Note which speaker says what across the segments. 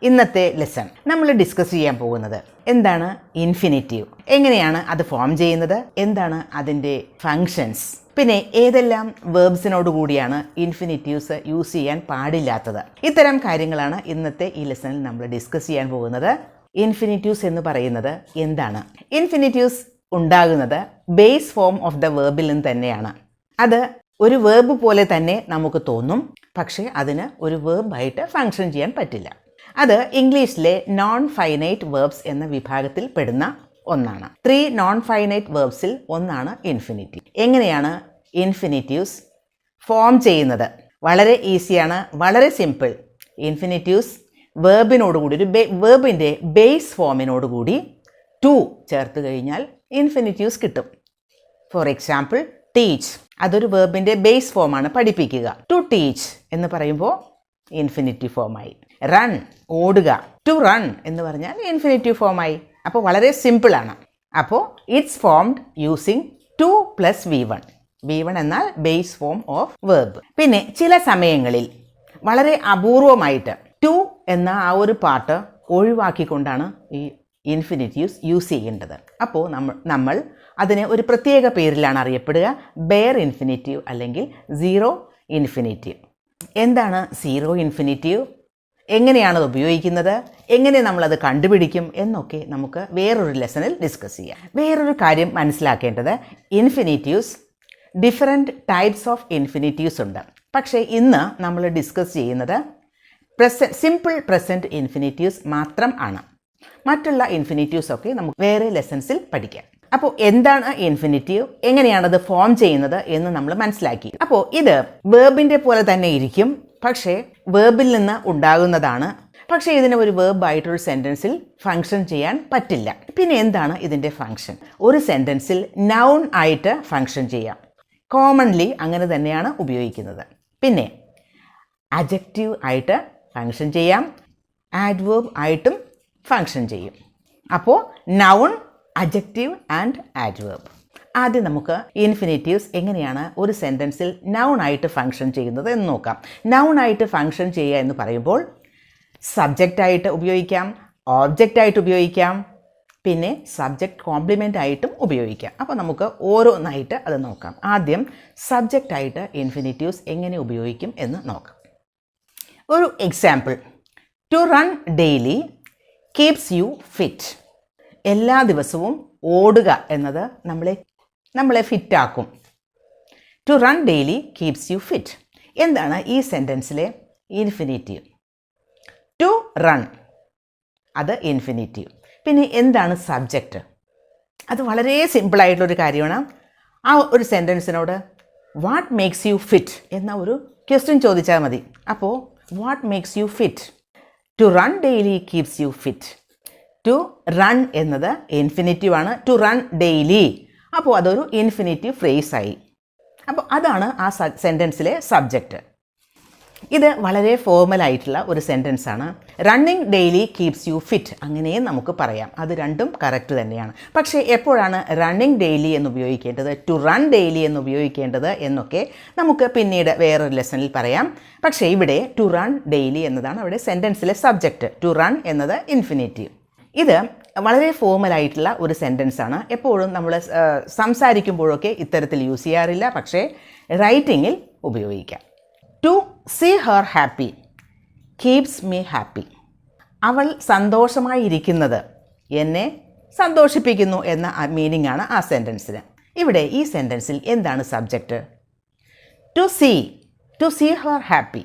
Speaker 1: ഇന്നത്തെ ലെസൺ നമ്മൾ ഡിസ്കസ് ചെയ്യാൻ പോകുന്നത് എന്താണ് ഇൻഫിനിറ്റീവ്, എങ്ങനെയാണ് അത് ഫോം ചെയ്യുന്നത്, എന്താണ് അതിൻ്റെ ഫങ്ഷൻസ്, പിന്നെ ഏതെല്ലാം വേർബ്സിനോട് കൂടിയാണ് ഇൻഫിനിറ്റീവ്സ് യൂസ് ചെയ്യാൻ പാടില്ലാത്തത്. ഇത്തരം കാര്യങ്ങളാണ് ഇന്നത്തെ ഈ ലെസണിൽ നമ്മൾ ഡിസ്കസ് ചെയ്യാൻ പോകുന്നത്. ഇൻഫിനിറ്റീവ്സ് എന്ന് പറയുന്നത് എന്താണ്? ഇൻഫിനിറ്റീവ്സ് ഉണ്ടാകുന്നത് ബേസ് ഫോം ഓഫ് ദ വേർബിൽ നിന്ന് തന്നെയാണ്. അത് ഒരു വേർബ് പോലെ തന്നെ നമുക്ക് തോന്നും, പക്ഷേ അതിന് ഒരു വേർബായിട്ട് ഫങ്ഷൻ ചെയ്യാൻ പറ്റില്ല. അത് ഇംഗ്ലീഷിലെ നോൺ ഫൈനൈറ്റ് വേർബ്സ് എന്ന വിഭാഗത്തിൽ പെടുന്ന ഒന്നാണ്. 3 നോൺ ഫൈനൈറ്റ് വേർബ്സിൽ ഒന്നാണ് ഇൻഫിനിറ്റീവ്. എങ്ങനെയാണ് ഇൻഫിനിറ്റീവ്സ് ഫോം ചെയ്യുന്നത്? വളരെ ഈസിയാണ്, വളരെ സിമ്പിൾ. ഇൻഫിനിറ്റീവ്സ് വേർബിനോടുകൂടി ഒരു വേർബിൻ്റെ ബേസ് ഫോമിനോടുകൂടി ടു ചേർത്ത് കഴിഞ്ഞാൽ ഇൻഫിനിറ്റീവ്സ് കിട്ടും. ഫോർ എക്സാമ്പിൾ ടീച്ച്, അതൊരു വേർബിൻ്റെ ബേസ് ഫോമാണ്, പഠിപ്പിക്കുക. ടു ടീച്ച് എന്ന് പറയുമ്പോൾ ഇൻഫിനിറ്റീവ് ഫോമായി. റൺ, ഓടുക. ടു റൺ എന്ന് പറഞ്ഞാൽ ഇൻഫിനിറ്റീവ് ഫോമായി. അപ്പോൾ വളരെ സിമ്പിളാണ്. അപ്പോൾ it's formed using 2 + V1. V1 എന്നാൽ ബേസ് ഫോം ഓഫ് വേർബ്. പിന്നെ ചില സമയങ്ങളിൽ വളരെ അപൂർവമായിട്ട് 2 എന്ന ആ ഒരു പാർട്ട് ഒഴിവാക്കിക്കൊണ്ടാണ് ഈ ഇൻഫിനിറ്റീവ്സ് യൂസ് ചെയ്യേണ്ടത്. അപ്പോൾ നമ്മൾ അതിനെ ഒരു പ്രത്യേക പേരിലാണ് അറിയപ്പെടുക, ബെയർ ഇൻഫിനിറ്റീവ് അല്ലെങ്കിൽ സീറോ ഇൻഫിനിറ്റീവ്. എന്താണ് സീറോ ഇൻഫിനിറ്റീവ്, എങ്ങനെയാണത് ഉപയോഗിക്കുന്നത്, എങ്ങനെ നമ്മളത് കണ്ടുപിടിക്കും എന്നൊക്കെ നമുക്ക് വേറൊരു ലെസണിൽ ഡിസ്കസ് ചെയ്യാം. വേറൊരു കാര്യം മനസ്സിലാക്കേണ്ടത്, infinitives different types of infinitives ഉണ്ട്. പക്ഷേ ഇന്ന് നമ്മൾ ഡിസ്കസ് ചെയ്യുന്നത് സിമ്പിൾ പ്രസൻറ്റ് ഇൻഫിനിറ്റീവ്സ് മാത്രം ആണ്. മറ്റുള്ള ഇൻഫിനിറ്റീവ്സ് ഒക്കെ നമുക്ക് വേറെ ലെസൺസിൽ പഠിക്കാം. അപ്പോൾ എന്താണ് ഇൻഫിനിറ്റീവ്, എങ്ങനെയാണത് ഫോം ചെയ്യുന്നത് എന്ന് നമ്മൾ മനസ്സിലാക്കി. അപ്പോൾ ഇത് വേർബിൻ്റെ പോലെ തന്നെ ഇരിക്കും, പക്ഷേ വേർബിൽ നിന്ന് ഉണ്ടാകുന്നതാണ്. പക്ഷേ ഇതിന് ഒരു വേർബായിട്ടൊരു സെൻറ്റൻസിൽ ഫങ്ഷൻ ചെയ്യാൻ പറ്റില്ല. പിന്നെ എന്താണ് ഇതിൻ്റെ ഫങ്ഷൻ? ഒരു സെൻറ്റൻസിൽ നൗൺ ആയിട്ട് ഫങ്ഷൻ ചെയ്യാം. കോമൺലി അങ്ങനെ തന്നെയാണ് ഉപയോഗിക്കുന്നത്. പിന്നെ അഡ്ജക്റ്റീവ് ആയിട്ട് ഫങ്ഷൻ ചെയ്യാം, ആഡ്വേർബ് ആയിട്ടും ഫങ്ഷൻ ചെയ്യും. അപ്പോൾ നൗൺ, അഡ്ജക്റ്റീവ് ആൻഡ് ആഡ്വേർബ്. ആദ്യം നമുക്ക് ഇൻഫിനിറ്റീവ്സ് എങ്ങനെയാണ് ഒരു സെൻറ്റൻസിൽ നൗൺ ആയിട്ട് ഫങ്ഷൻ ചെയ്യുന്നത് എന്ന് നോക്കാം. നൗൺ ആയിട്ട് ഫങ്ഷൻ ചെയ്യുക എന്ന് പറയുമ്പോൾ സബ്ജക്റ്റായിട്ട് ഉപയോഗിക്കാം, ഓബ്ജക്റ്റായിട്ട് ഉപയോഗിക്കാം, പിന്നെ സബ്ജക്റ്റ് കോംപ്ലിമെൻ്റ് ആയിട്ടും ഉപയോഗിക്കാം. അപ്പോൾ നമുക്ക് ഓരോന്നായിട്ട് അത് നോക്കാം. ആദ്യം സബ്ജക്റ്റായിട്ട് ഇൻഫിനിറ്റീവ്സ് എങ്ങനെ ഉപയോഗിക്കും എന്ന് നോക്കാം. ഒരു example, to run daily keeps you fit. എല്ലാ ദിവസവും ഓടുക എന്നത് നമ്മളെ ഫിറ്റാക്കും. To run daily keeps you fit. എന്താണ് ഈ സെൻറ്റൻസിലെ ഇൻഫിനിറ്റീവ്? ടു റൺ, അത് ഇൻഫിനിറ്റീവ്. പിന്നെ എന്താണ് സബ്ജക്റ്റ്? അത് വളരെ സിമ്പിളായിട്ടുള്ളൊരു കാര്യമാണ്. ആ ഒരു സെൻറ്റൻസിനോട് വാട്ട് മേക്സ് യു ഫിറ്റ് എന്ന ഒരു ക്വസ്റ്റ്യൻ ചോദിച്ചാൽ മതി. അപ്പോൾ what makes you fit? To run daily keeps you fit. To run എന്നത് ഇൻഫിനിറ്റീവ് ആണ്. ടു റൺ ഡെയിലി, അപ്പോൾ അതൊരു ഇൻഫിനിറ്റീവ് ഫ്രേസായി. അപ്പോൾ അതാണ് ആ സെൻറ്റൻസിലെ സബ്ജക്റ്റ്. ഇത് വളരെ ഫോർമലായിട്ടുള്ള ഒരു സെൻറ്റൻസ് ആണ്. Running daily keeps you fit, അങ്ങനെയും നമുക്ക് പറയാം. അത് രണ്ടും കറക്റ്റ് തന്നെയാണ്. പക്ഷേ എപ്പോഴാണ് റണ്ണിങ് ഡെയിലി എന്ന് ഉപയോഗിക്കേണ്ടത്, ടു റൺ ഡെയിലി എന്ന് ഉപയോഗിക്കേണ്ടത് എന്നൊക്കെ നമുക്ക് പിന്നീട് വേറൊരു ലെസണിൽ പറയാം. പക്ഷേ ഇവിടെ ടു റൺ ഡെയിലി എന്നതാണ് അവിടെ സെൻറ്റൻസിലെ സബ്ജക്റ്റ്. ടു റൺ എന്നത് ഇൻഫിനിറ്റീവ്. ഇത് വളരെ ഫോർമലായിട്ടുള്ള ഒരു സെൻറ്റൻസ് ആണ്. എപ്പോഴും നമ്മൾ സംസാരിക്കുമ്പോഴൊക്കെ ഇത്തരത്തിൽ യൂസ് ചെയ്യാറില്ല, പക്ഷേ റൈറ്റിങ്ങിൽ ഉപയോഗിക്കാം. To see her happy keeps me happy. അവൾ സന്തോഷമായിരിക്കുന്നത് എന്നെ സന്തോഷിപ്പിക്കുന്നു എന്ന മീനിങ് ആണ് ആ സെൻറ്റൻസിന്. ഇവിടെ ഈ സെൻറ്റൻസിൽ എന്താണ് subject? To see her happy.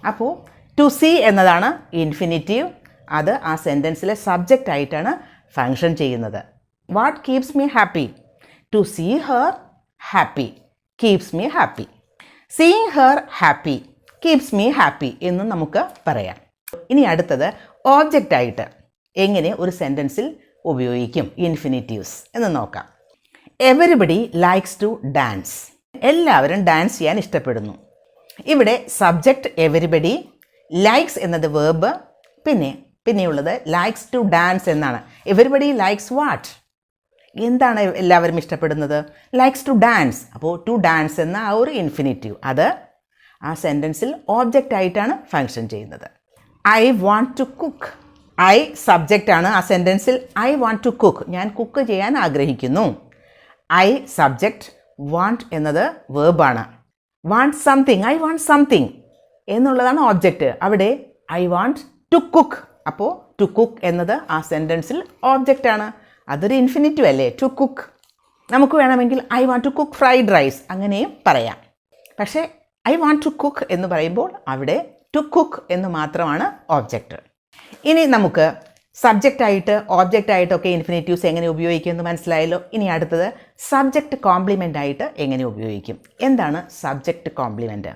Speaker 1: അപ്പോൾ ടു സീ എന്നതാണ് ഇൻഫിനിറ്റീവ്. അത് ആ സെൻറ്റൻസിലെ സബ്ജക്റ്റ് ആയിട്ടാണ് ഫങ്ഷൻ ചെയ്യുന്നത്. What keeps me happy? To see her happy keeps me happy. Seeing her happy keeps me happy എന്ന് നമുക്ക് പറയാം. ഇനി അടുത്തത് ഓബ്ജക്റ്റായിട്ട് എങ്ങനെ ഒരു സെൻറ്റൻസിൽ ഉപയോഗിക്കും ഇൻഫിനിറ്റീവ്സ് എന്ന് നോക്കാം. Everybody likes to dance. എല്ലാവരും ഡാൻസ് ചെയ്യാൻ ഇഷ്ടപ്പെടുന്നു. ഇവിടെ സബ്ജക്റ്റ് എവരിബഡി, ലൈക്സ് എന്നത് വേർബ്, പിന്നെയുള്ളത് ലൈക്സ് ടു ഡാൻസ് എന്നാണ്. Everybody likes what? എന്താണ് എല്ലാവരും ഇഷ്ടപ്പെടുന്നത്? Likes to dance. അപ്പോൾ ടു ഡാൻസ് എന്ന ആ ഒരു ഇൻഫിനിറ്റീവ് അത് ആ സെൻറ്റൻസിൽ ഓബ്ജക്റ്റ് ആയിട്ടാണ് ഫങ്ഷൻ ചെയ്യുന്നത്. I want to cook. I subject ആണ് ആ സെൻറ്റൻസിൽ. ഐ വാണ്ട് ടു കുക്ക്, ഞാൻ കുക്ക് ചെയ്യാൻ ആഗ്രഹിക്കുന്നു. ഐ സബ്ജക്റ്റ്, വാണ്ട് എന്നത് വേർബാണ്. Want something, I want something എന്നുള്ളതാണ് ഓബ്ജക്റ്റ്. അവിടെ ഐ വാണ്ട് ടു കുക്ക്. അപ്പോൾ ടു കുക്ക് എന്നത് ആ സെൻറ്റൻസിൽ ഓബ്ജക്റ്റ് ആണ്. അതൊരു ഇൻഫിനിറ്റീവ് അല്ലേ, ടു കുക്ക്. നമുക്ക് വേണമെങ്കിൽ I want to cook fried rice അങ്ങനെയും പറയാം. പക്ഷേ ഐ വാണ്ട് ടു കുക്ക് എന്ന് പറയുമ്പോൾ അവിടെ ടു കുക്ക് എന്ന് മാത്രമാണ് ഓബ്ജക്റ്റ്. ഇനി നമുക്ക് സബ്ജക്റ്റായിട്ട് ഓബ്ജക്റ്റായിട്ടൊക്കെ ഇൻഫിനിറ്റീവ്സ് എങ്ങനെ ഉപയോഗിക്കുമെന്ന് മനസ്സിലായല്ലോ. ഇനി അടുത്തത് സബ്ജക്റ്റ് കോംപ്ലിമെൻ്റ് ആയിട്ട് എങ്ങനെ ഉപയോഗിക്കും. എന്താണ് subject complement?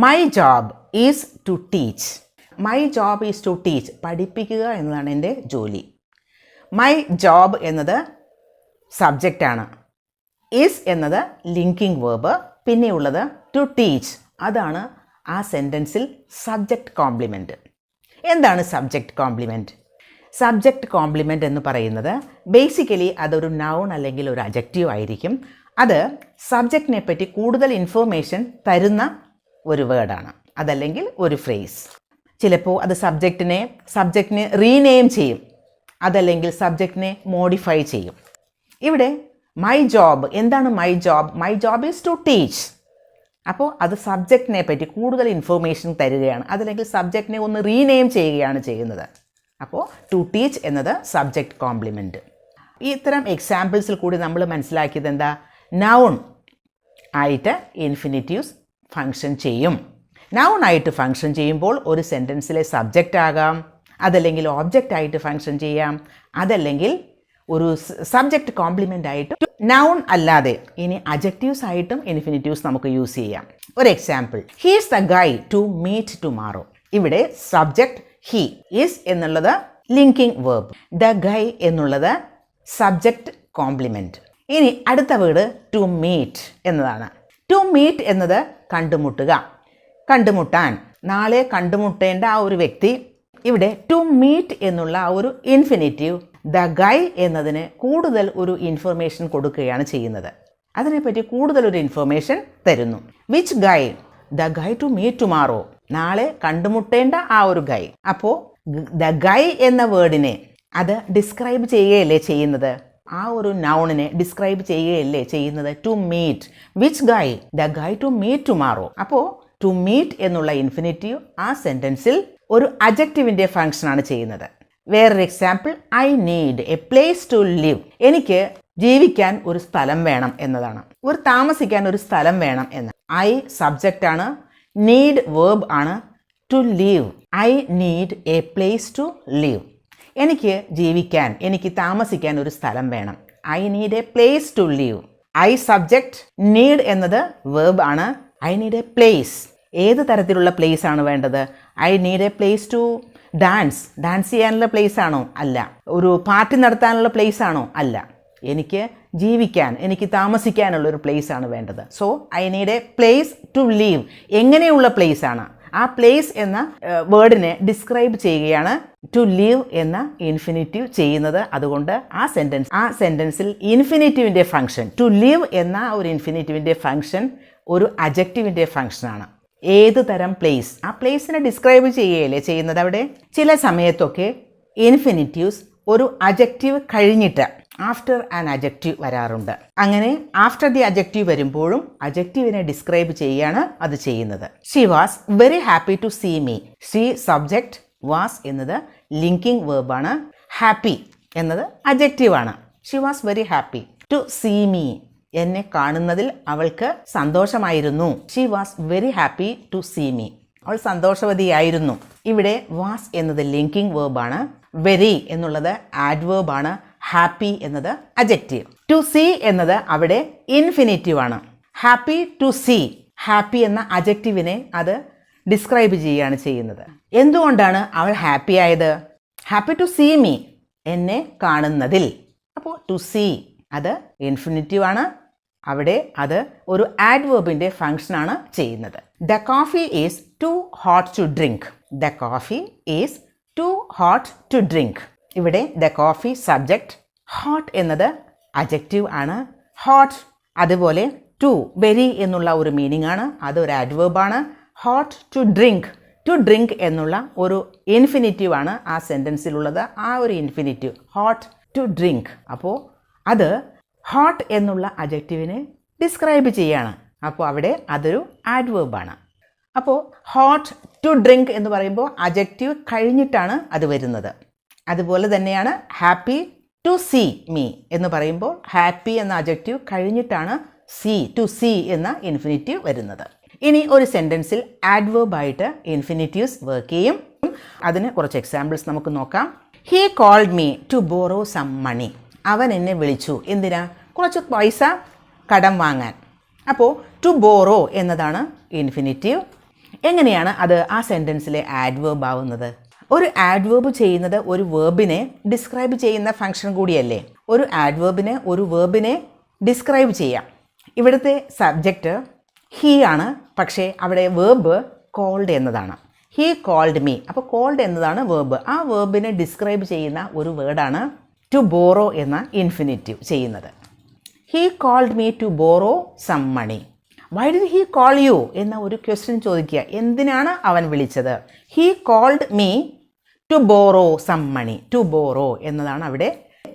Speaker 1: My job is to teach. My job is to teach, പഠിപ്പിക്കുക എന്നതാണ് എൻ്റെ ജോലി. മൈ ജോബ് എന്നത് സബ്ജക്റ്റാണ്. ഈസ് എന്നത് ലിങ്കിങ് വേർബ്, പിന്നെയുള്ളത് ടു ടീച്ച്, അതാണ് ആ സെൻറ്റൻസിൽ സബ്ജക്റ്റ് കോംപ്ലിമെൻറ്റ്. എന്താണ് സബ്ജക്റ്റ് കോംപ്ലിമെൻറ്റ്? സബ്ജക്റ്റ് കോംപ്ലിമെൻ്റ് എന്ന് പറയുന്നത് ബേസിക്കലി അതൊരു നൗൺ അല്ലെങ്കിൽ ഒരു അഡ്ജക്റ്റീവ് ആയിരിക്കും. അത് സബ്ജക്റ്റിനെ പറ്റി കൂടുതൽ ഇൻഫോർമേഷൻ തരുന്ന ഒരു വേർഡാണ്, അതല്ലെങ്കിൽ ഒരു ഫ്രേസ്. ചിലപ്പോൾ അത് സബ്ജക്റ്റിനെ റീനെയിം ചെയ്യും, അതല്ലെങ്കിൽ സബ്ജക്റ്റിനെ മോഡിഫൈ ചെയ്യും. ഇവിടെ മൈ ജോബ്, എന്താണ് my job? My job is to teach. അപ്പോൾ അത് സബ്ജക്റ്റിനെ പറ്റി കൂടുതൽ ഇൻഫോർമേഷൻ തരികയാണ്, അതല്ലെങ്കിൽ സബ്ജക്റ്റിനെ ഒന്ന് റീനെയിം ചെയ്യുകയാണ് ചെയ്യുന്നത്. അപ്പോൾ ടു ടീച്ച് എന്നത് സബ്ജക്റ്റ് കോംപ്ലിമെൻറ്റ്. ഇത്തരം എക്സാമ്പിൾസിൽ കൂടി നമ്മൾ മനസ്സിലാക്കിയത് എന്താ? നൗൺ ആയിട്ട് ഇൻഫിനിറ്റീവ്സ് ഫങ്ഷൻ ചെയ്യും. നൗൺ ആയിട്ട് ഫങ്ഷൻ ചെയ്യുമ്പോൾ ഒരു സെൻറ്റൻസിലെ സബ്ജക്റ്റ് ആകാം, അതല്ലെങ്കിൽ ഓബ്ജക്റ്റ് ആയിട്ട് ഫങ്ഷൻ ചെയ്യാം, അതല്ലെങ്കിൽ ഒരു സബ്ജക്റ്റ് കോംപ്ലിമെൻ്റ് ആയിട്ട് നൗൺ അല്ലാതെ ഇനി അഡ്ജക്റ്റീവ്സ് ആയിട്ടും ഇൻഫിനിറ്റീവ്സ് നമുക്ക് യൂസ് ചെയ്യാം. ഒരു example, he is the guy to meet tomorrow. ഇവിടെ സബ്ജക്റ്റ് ഹി, ഈസ് എന്നുള്ളത് ലിങ്കിങ് വേർബ്, ദ ഗൈ എന്നുള്ളത് സബ്ജക്റ്റ് കോംപ്ലിമെൻറ്റ്. ഇനി അടുത്ത വേർഡ് ടു മീറ്റ് എന്നതാണ്. ടു മീറ്റ് എന്നത് കണ്ടുമുട്ടുക, കണ്ടുമുട്ടാൻ, നാളെ കണ്ടുമുട്ടേണ്ട ആ ഒരു വ്യക്തി. ഇവിടെ ടു മീറ്റ് എന്നുള്ള ആ ഒരു ഇൻഫിനിറ്റീവ് ദ ഗൈ എന്നതിന് കൂടുതൽ ഒരു ഇൻഫർമേഷൻ കൊടുക്കുകയാണ് ചെയ്യുന്നത്. അതിനെപ്പറ്റി കൂടുതലൊരു ഇൻഫർമേഷൻ തരുന്നു. Which guy? The guy to meet tomorrow, നാളെ കണ്ടുമുട്ടേണ്ട ആ ഒരു ഗൈ. അപ്പോൾ ദ ഗൈ എന്ന വേർഡിനെ അത് ഡിസ്ക്രൈബ് ചെയ്യുകയല്ലേ ചെയ്യുന്നത്, ആ ഒരു നൗണിനെ ഡിസ്ക്രൈബ് ചെയ്യുകയല്ലേ ചെയ്യുന്നത്. To meet, which guy? The guy to meet tomorrow. അപ്പോൾ ടു മീറ്റ് എന്നുള്ള ഇൻഫിനിറ്റീവ് ആ സെൻറ്റൻസിൽ ഒരു അഡ്ജക്റ്റീവിൻ്റെ ഫങ്ഷനാണ് ചെയ്യുന്നത്. വേറൊരു example, I need a place to live. എനിക്ക് ജീവിക്കാൻ ഒരു സ്ഥലം വേണം എന്നതാണ്, ഒരു താമസിക്കാൻ ഒരു സ്ഥലം വേണം എന്ന്. ഐ സബ്ജക്റ്റ് ആണ്, നീഡ് വേർബ് ആണ്, to live. I need a place to live. എനിക്ക് ജീവിക്കാൻ, എനിക്ക് താമസിക്കാൻ ഒരു സ്ഥലം വേണം. I need a place to live. I subject, need എന്നത് വേർബ് ആണ്. ഐ നീഡ് എ പ്ലേസ്, ഏത് തരത്തിലുള്ള പ്ലേസ് ആണ് വേണ്ടത്? I need a place to dance ചെയ്യാനുള്ള പ്ലേസ് ആണോ? അല്ല. ഒരു പാർട്ടി നടത്താനുള്ള പ്ലേസ് ആണോ? അല്ല. എനിക്ക് ജീവിക്കാൻ, എനിക്ക് താമസിക്കാനുള്ളൊരു പ്ലേസ് ആണ് വേണ്ടത്. So I need a place to live. എങ്ങനെയുള്ള പ്ലേസ് ആണ്? ആ പ്ലേസ് എന്ന വേർഡിനെ ഡിസ്ക്രൈബ് ചെയ്യുകയാണ് ടു ലീവ് എന്ന ഇൻഫിനിറ്റീവ് ചെയ്യുന്നത്. അതുകൊണ്ട് ആ സെൻറ്റൻസിൽ ഇൻഫിനിറ്റീവിൻ്റെ ഫങ്ഷൻ, ടു ലീവ് എന്ന ഒരു ഇൻഫിനിറ്റീവിൻ്റെ ഫങ്ഷൻ ഒരു അഡ്ജക്റ്റീവിൻ്റെ ഫങ്ഷനാണ്. ഏത് തരം പ്ലേസ്, ആ പ്ലേസിനെ ഡിസ്ക്രൈബ് ചെയ്യുകയല്ലേ ചെയ്യുന്നത്. അവിടെ ചില സമയത്തൊക്കെ ഇൻഫിനിറ്റീവ്സ് ഒരു അഡ്ജക്റ്റീവ് കഴിഞ്ഞിട്ട് ആഫ്റ്റർ ആൻ അഡ്ജക്റ്റീവ് വരാറുണ്ട്. അങ്ങനെ ആഫ്റ്റർ ദി അഡ്ജക്റ്റീവ് വരുമ്പോഴും അഡ്ജക്റ്റീവിനെ ഡിസ്ക്രൈബ് ചെയ്യുകയാണ് അത് ചെയ്യുന്നത്. She was very happy to see me. She subject, was എന്നത് ലിങ്കിങ് വേർബാണ്, ഹാപ്പി എന്നത് അഡ്ജക്റ്റീവാണ്. She was very happy to see me, എന്നെ കാണുന്നതിൽ അവൾക്ക് സന്തോഷമായിരുന്നു. She was very happy to see me, അവൾ സന്തോഷവതിയായിരുന്നു. ഇവിടെ വാസ് എന്നത് ലിങ്കിങ് വേർബാണ്, വെരി എന്നുള്ളത് ആഡ്വേർബാണ്, ഹാപ്പി എന്നത് അഡ്ജക്റ്റീവ്. ടു സീ എന്നത് അവിടെ ഇൻഫിനിറ്റീവ് ആണ്. ഹാപ്പി ടു സീ, ഹാപ്പി എന്ന അഡ്ജക്റ്റീവിനെ അത് ഡിസ്ക്രൈബ് ചെയ്യുകയാണ് ചെയ്യുന്നത്. എന്തുകൊണ്ടാണ് അവൾ ഹാപ്പി ആയത്? ഹാപ്പി ടു സീ മീ, എന്നെ കാണുന്നതിൽ. അപ്പോൾ ടു സീ അത് ഇൻഫിനിറ്റീവ് ആണ്, അവിടെ അത് ഒരു ആഡ്വേർബിൻ്റെ ഫങ്ഷനാണ് ചെയ്യുന്നത്. The coffee is too hot to drink. The coffee is too hot to drink. ഇവിടെ ദ കോഫി സബ്ജക്റ്റ്, ഹോട്ട് എന്നത് അഡ്ജക്റ്റീവ് ആണ്, ഹോട്ട്. അതുപോലെ ടു വെരി എന്നുള്ള ഒരു മീനിങ് ആണ്, അതൊരു ആഡ്വേർബാണ്. Hot to drink, to drink എന്നുള്ള ഒരു ഇൻഫിനിറ്റീവ് ആണ് ആ സെൻറ്റൻസിലുള്ളത്. ആ ഒരു ഇൻഫിനിറ്റീവ് ഹോട്ട് ടു ഡ്രിങ്ക്. അപ്പോൾ അത് ഹോട്ട് എന്നുള്ള അഡ്ജക്റ്റീവിനെ ഡിസ്ക്രൈബ് ചെയ്യാണ്. അപ്പോൾ അവിടെ അതൊരു ആഡ്വേർബാണ്. അപ്പോൾ ഹോട്ട് ടു ഡ്രിങ്ക് എന്ന് പറയുമ്പോൾ അഡ്ജക്റ്റീവ് കഴിഞ്ഞിട്ടാണ് അത് വരുന്നത്. അതുപോലെ തന്നെയാണ് ഹാപ്പി ടു സീ മീ എന്ന് പറയുമ്പോൾ ഹാപ്പി എന്ന അഡ്ജക്റ്റീവ് കഴിഞ്ഞിട്ടാണ് ടു സീ എന്ന ഇൻഫിനിറ്റീവ് വരുന്നത്. ഇനി ഒരു സെൻറ്റൻസിൽ ആഡ്വേർബായിട്ട് ഇൻഫിനിറ്റീവ്സ് വർക്ക് ചെയ്യും. അതിന് കുറച്ച് എക്സാമ്പിൾസ് നമുക്ക് നോക്കാം. He called me to borrow some money. അവൻ എന്നെ വിളിച്ചു. എന്തിനാ? കുറച്ച് പൈസ കടം വാങ്ങാൻ. അപ്പോൾ ടു ബോറോ എന്നതാണ് ഇൻഫിനിറ്റീവ്. എങ്ങനെയാണ് അത് ആ സെൻറ്റൻസിലെ ആഡ്വേർബ് ആവുന്നത്? ഒരു ആഡ്വേർബ് ചെയ്യുന്നത് ഒരു വേർബിനെ ഡിസ്ക്രൈബ് ചെയ്യുന്ന ഫംഗ്ഷൻ കൂടിയല്ലേ. ഒരു ആഡ്വേർബിനെ ഒരു വേർബിനെ ഡിസ്ക്രൈബ് ചെയ്യാം. ഇവിടുത്തെ സബ്ജക്റ്റ് ഹീ ആണ്, പക്ഷേ അവിടെ വേർബ് കോൾഡ് എന്നതാണ്. He called me. അപ്പോൾ കോൾഡ് എന്നതാണ് വേർബ്. ആ വേർബിനെ ഡിസ്ക്രൈബ് ചെയ്യുന്ന ഒരു വേർഡാണ് ടു ബോറോ എന്ന ഇൻഫിനിറ്റീവ് ചെയ്യുന്നത്. He called me to borrow some money. Why did he call you എന്ന ഒരു ക്വസ്റ്റ്യൻ ചോദിക്കുക. എന്തിനാണ് അവൻ വിളിച്ചത്? He called me to borrow some money. To borrow എന്നതാണ് അവിടെ.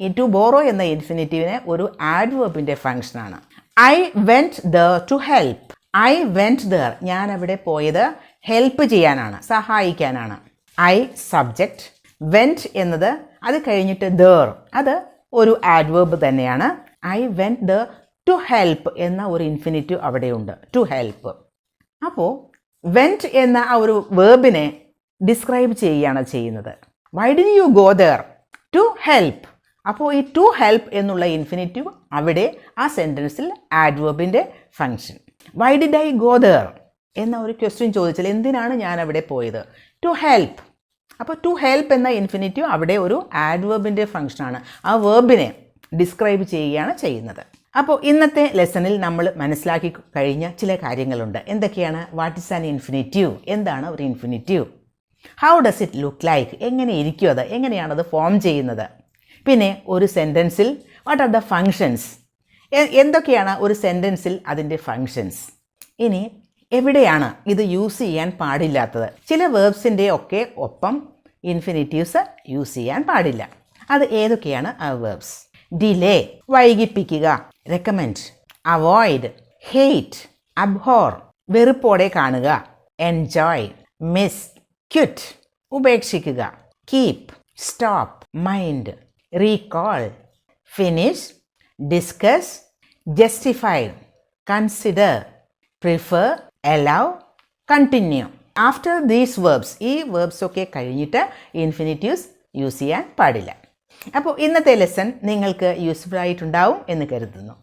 Speaker 1: ഈ ടു ബോറോ എന്ന ഇൻഫിനിറ്റീവിനെ ഒരു ആഡ്വേർബിൻ്റെ ഫംഗ്ഷനാണ്. I went there to help. I went there. ഞാൻ അവിടെ പോയത് ഹെൽപ്പ് ചെയ്യാനാണ്, സഹായിക്കാനാണ്. ഐ സബ്ജക്റ്റ്, വെൻറ്റ് എന്നത്, അത് കഴിഞ്ഞിട്ട് ദർ, അത് ഒരു ആഡ്വേർബ് തന്നെയാണ്. I went there to help എന്ന ഒരു ഇൻഫിനിറ്റീവ് അവിടെയുണ്ട്. To help. അപ്പോൾ വെൻറ്റ് എന്ന ആ ഒരു വേർബിനെ ഡിസ്ക്രൈബ് ചെയ്യുകയാണ് ചെയ്യുന്നത്. Why did you go there to help. അപ്പോൾ ഈ ടു ഹെൽപ്പ് എന്നുള്ള ഇൻഫിനിറ്റീവ് അവിടെ ആ സെൻറ്റൻസിൽ ആഡ്വേർബിൻ്റെ function. Why did I go there എന്ന ഒരു ക്വസ്റ്റ്യൻ ചോദിച്ചാൽ എന്തിനാണ് ഞാൻ അവിടെ പോയത്? To help. അപ്പോൾ ടു ഹെൽപ്പ് എന്ന ഇൻഫിനിറ്റീവ് അവിടെ ഒരു ആഡ്വേർബിൻ്റെ ഫങ്ഷനാണ്. ആ വേർബിനെ ഡിസ്ക്രൈബ് ചെയ്യുകയാണ് ചെയ്യുന്നത്. അപ്പോൾ ഇന്നത്തെ ലെസണിൽ നമ്മൾ മനസ്സിലാക്കി കഴിഞ്ഞ ചില കാര്യങ്ങളുണ്ട്. എന്തൊക്കെയാണ്? What is an infinitive? എന്താണ് ഒരു infinitive? How does it look like? എങ്ങനെ ഇരിക്കും അത്? എങ്ങനെയാണത് ഫോം ചെയ്യുന്നത്? പിന്നെ ഒരു സെൻറ്റൻസിൽ വാട്ട് ആർ ദ ഫങ്ഷൻസ്? എന്തൊക്കെയാണ് ഒരു സെൻറ്റൻസിൽ അതിൻ്റെ ഫങ്ഷൻസ്? ഇനി എവിടെയാണ് ഇത് യൂസ് ചെയ്യാൻ പാടില്ലാത്തത്? ചില വേർബ്സിൻ്റെ ഒക്കെ ഒപ്പം ഇൻഫിനിറ്റീവ്സ് യൂസ് ചെയ്യാൻ പാടില്ല. അത് ഏതൊക്കെയാണ് ആ വേർബ്സ്? ഡിലേ, വൈകിപ്പിക്കുക. റെക്കമെൻഡ്, അവോയ്ഡ്, ഹെയ്റ്റ്, അബ്ഹോർ, വെറുപ്പോടെ കാണുക. എൻജോയ്, മിസ്, ക്വിറ്റ്, ഉപേക്ഷിക്കുക. Keep, stop, mind, recall, finish, discuss, justify, consider, prefer, allow, continue. After these verbs, ഈ വേർബ്സ് ഒക്കെ കഴിഞ്ഞിട്ട് ഇൻഫിനിറ്റീവ്സ് യൂസ് ചെയ്യാൻ പാടില്ല. അപ്പോൾ ഇന്നത്തെ ലെസൺ നിങ്ങൾക്ക് യൂസ്ഫുൾ ആയിട്ടുണ്ടാവും എന്ന് കരുതുന്നു.